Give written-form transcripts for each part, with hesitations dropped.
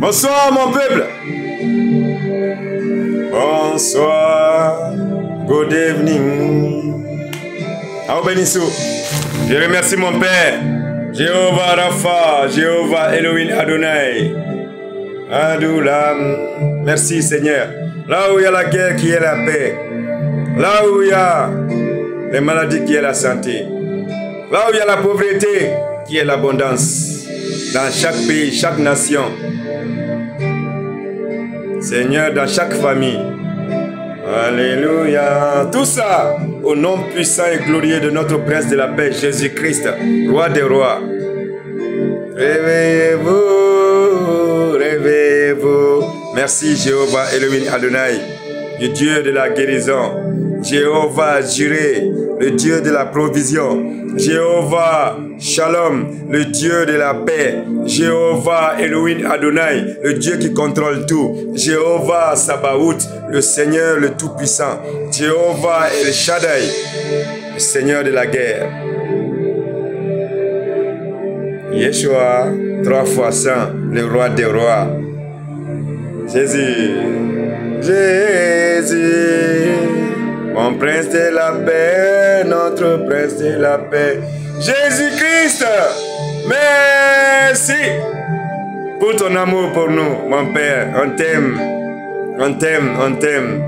Bonsoir mon peuple. Bonsoir. Good evening. Aubeniso. Je remercie mon Père. Jéhovah Rapha, Jéhovah Elohim Adonai. Adoulam. Merci Seigneur. Là où il y a la guerre, qui est la paix. Là où il y a les maladies, qui est la santé. Là où il y a la pauvreté, qui est l'abondance. Dans chaque pays, chaque nation. Seigneur, dans chaque famille. Alléluia. Tout ça au nom puissant et glorieux de notre Prince de la paix, Jésus-Christ, Roi des rois. Réveillez-vous, réveillez-vous. Merci Jéhovah Elohim Adonai, le Dieu de la guérison. Jéhovah Jireh, le Dieu de la provision. Jéhovah Shalom, le Dieu de la paix. Jéhovah Elohim Adonai, le Dieu qui contrôle tout. Jéhovah Sabaoth, le Seigneur le Tout-Puissant. Jéhovah El Shaddai, le Seigneur de la guerre. Yeshua, 3 fois saint, le Roi des rois. Jésus, Jésus, mon Prince de la paix, notre Prince de la paix. Jésus-Christ, merci pour ton amour pour nous, mon Père. On t'aime, on t'aime, on t'aime.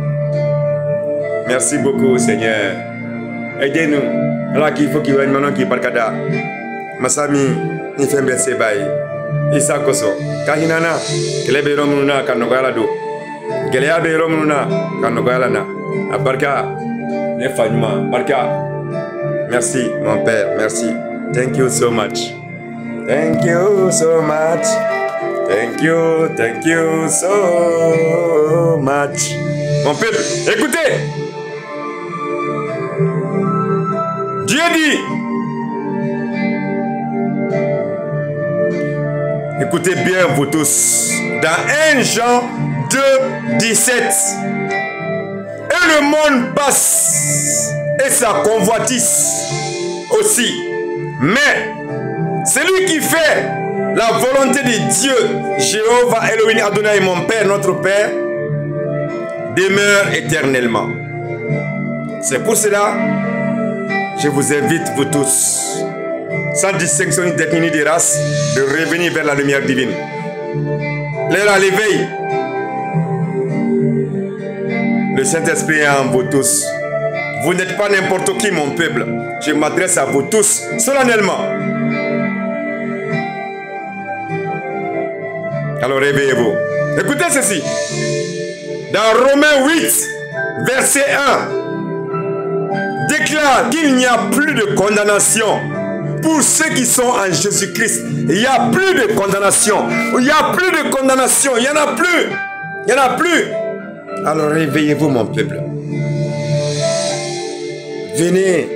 Merci beaucoup, Seigneur. Aidez-nous. Alors qu'il faut qu'il y ait un qui parle kada. Masami, ni fait bien sebaï. Isa koso. Kahinana, kelebe romuna kanogala do. Kelebe romuna kanogala na. Abarka, ne fanyuma, barka. Merci, mon Père, merci. Thank you so much. Thank you so much. Thank you so much. Mon peuple, écoutez. Dieu dit. Écoutez bien vous tous. Dans 1 Jean 2, 17. Et le monde passe. Et sa convoitise aussi. Mais celui qui fait la volonté de Dieu, Jéhovah Elohim Adonai, mon Père, notre Père, demeure éternellement. C'est pour cela je vous invite, vous tous, sans distinction ni d'ethnie ni de race, de revenir vers la lumière divine. L'heure à l'éveil. Le Saint-Esprit est en vous tous. Vous n'êtes pas n'importe qui, mon peuple. Je m'adresse à vous tous solennellement. Alors réveillez-vous. Écoutez ceci. Dans Romains 8, verset 1, déclare qu'il n'y a plus de condamnation pour ceux qui sont en Jésus-Christ. Il n'y a plus de condamnation. Il n'y a plus de condamnation. Il n'y en a plus. Il n'y en a plus. Alors réveillez-vous, mon peuple. Venez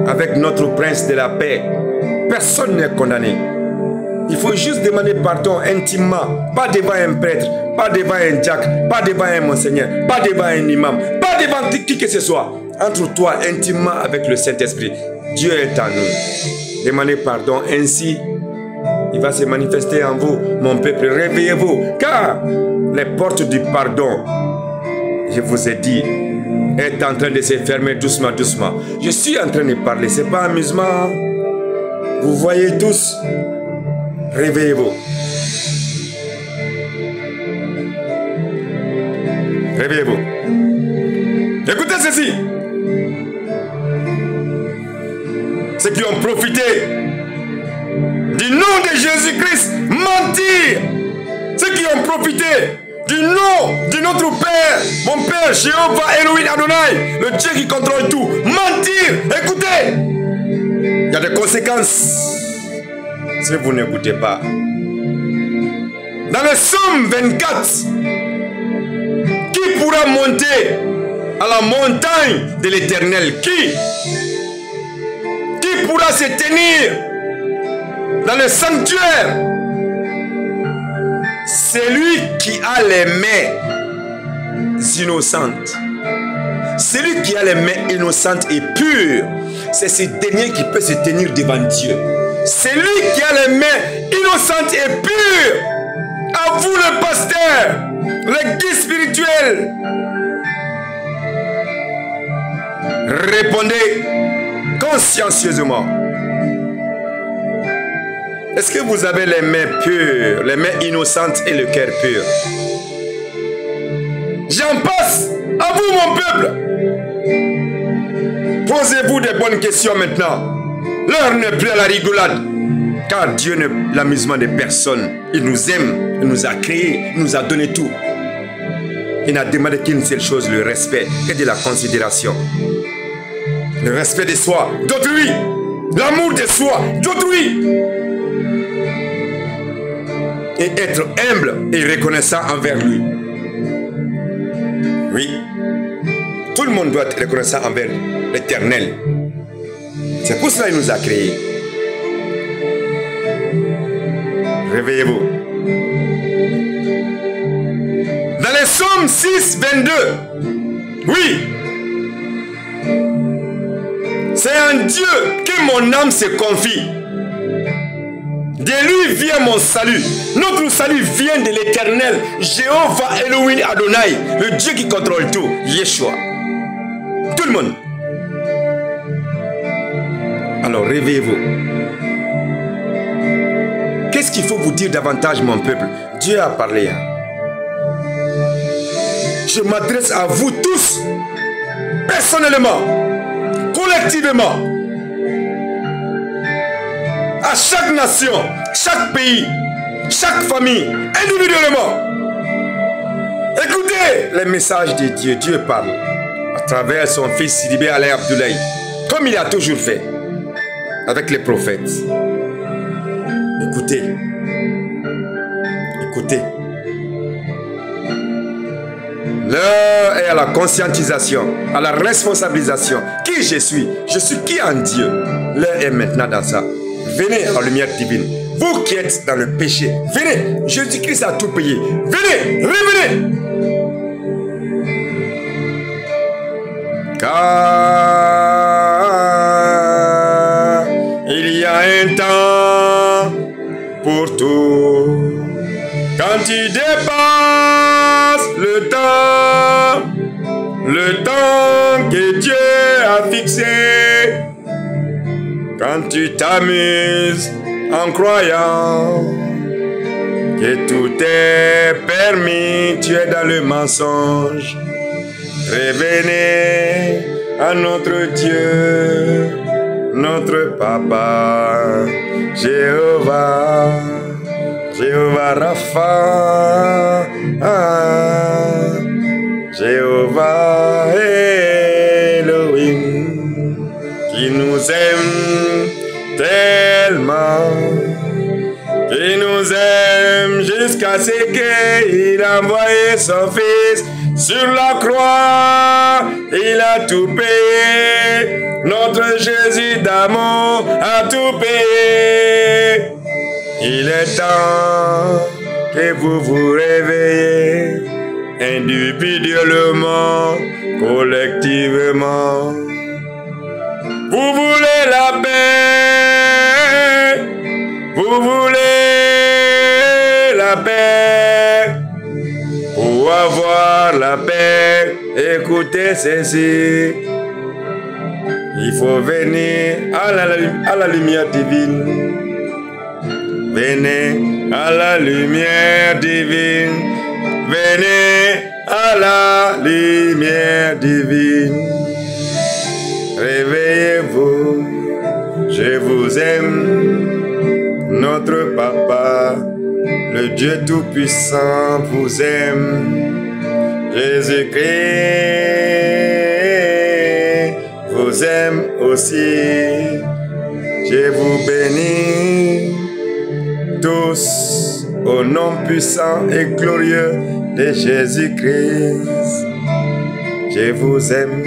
avec notre Prince de la paix. Personne n'est condamné. Il faut juste demander pardon intimement. Pas devant un prêtre, pas devant un diacre, pas devant un monseigneur, pas devant un imam, pas devant qui que ce soit. Entre toi intimement avec le Saint-Esprit. Dieu est en nous. Demandez pardon, ainsi il va se manifester en vous, mon peuple. Réveillez-vous, car les portes du pardon, je vous ai dit, est en train de se fermer doucement, doucement. Je suis en train de parler, c'est pas amusement. Vous voyez tous. Réveillez-vous. Réveillez-vous. Écoutez ceci. Ceux qui ont profité du nom de Jésus-Christ, mentir. Ceux qui ont profité du nom de notre Père, mon Père, Jéhovah Elohim Adonai, le Dieu qui contrôle tout, mentir. Écoutez, il y a des conséquences si vous n'écoutez pas. Dans le psaume 24, qui pourra monter à la montagne de l'Éternel? Qui pourra se tenir dans le sanctuaire? Celui qui a les mains innocentes. Celui qui a les mains innocentes et pures, c'est ce dernier qui peut se tenir devant Dieu. Celui qui a les mains innocentes et pures. Ah pasteurs, les guides spirituels. Répondez consciencieusement. Est-ce que vous avez les mains pures, les mains innocentes et le cœur pur? J'en passe à vous, mon peuple. Posez-vous des bonnes questions maintenant. L'heure n'est plus à la rigolade. Car Dieu n'est l'amusement de personne. Il nous aime, il nous a créés, il nous a donné tout. Il n'a demandé qu'une seule chose, le respect et de la considération. Le respect de soi, d'autrui. L'amour de soi, d'autrui. Et être humble et reconnaissant envers lui. Oui. Tout le monde doit être reconnaissant envers l'Éternel. C'est pour cela qu'il nous a créés. Réveillez-vous. Dans les psaumes 6, 22. Oui. C'est en Dieu que mon âme se confie. De lui vient mon salut. Notre salut vient de l'Éternel, Jéhovah Elohim Adonai, le Dieu qui contrôle tout, Yeshua. Tout le monde. Alors réveillez-vous. Qu'est-ce qu'il faut vous dire davantage, mon peuple? Dieu a parlé. Je m'adresse à vous tous, personnellement, collectivement, à chaque nation, chaque pays, chaque famille, individuellement. Écoutez les messages de Dieu. Dieu parle à travers son fils Sidibé Alain Abdoulaye, comme il a toujours fait avec les prophètes. Écoutez. Écoutez. L'heure est à la conscientisation, à la responsabilisation. Qui je suis? Je suis qui en Dieu? L'heure est maintenant dans ça. Venez en lumière divine. Vous qui êtes dans le péché, venez. Jésus-Christ a tout payé. Venez, revenez. Car il y a un temps pour tout. Quand tu dépasses le temps que Dieu a fixé, quand tu t'amuses en croyant que tout est permis, tu es dans le mensonge. Revenez à notre Dieu, notre Papa, Jéhovah, Jéhovah Rapha, Jéhovah Elohim, qui nous aime tellement, qui nous aime jusqu'à ce qu'il a envoyé son Fils sur la croix. Il a tout payé, notre Jésus d'amour a tout payé. Il est temps que vous vous réveillez, individuellement, collectivement. Vous voulez la paix, vous voulez la paix. Pour avoir la paix, écoutez ceci. Il faut venir à la lumière divine. Venez à la lumière divine. Venez à la lumière divine. Réveillez-vous, je vous aime, notre Papa, le Dieu Tout-Puissant vous aime. Jésus-Christ vous aime aussi. Je vous bénis tous au nom puissant et glorieux de Jésus-Christ. Je vous aime.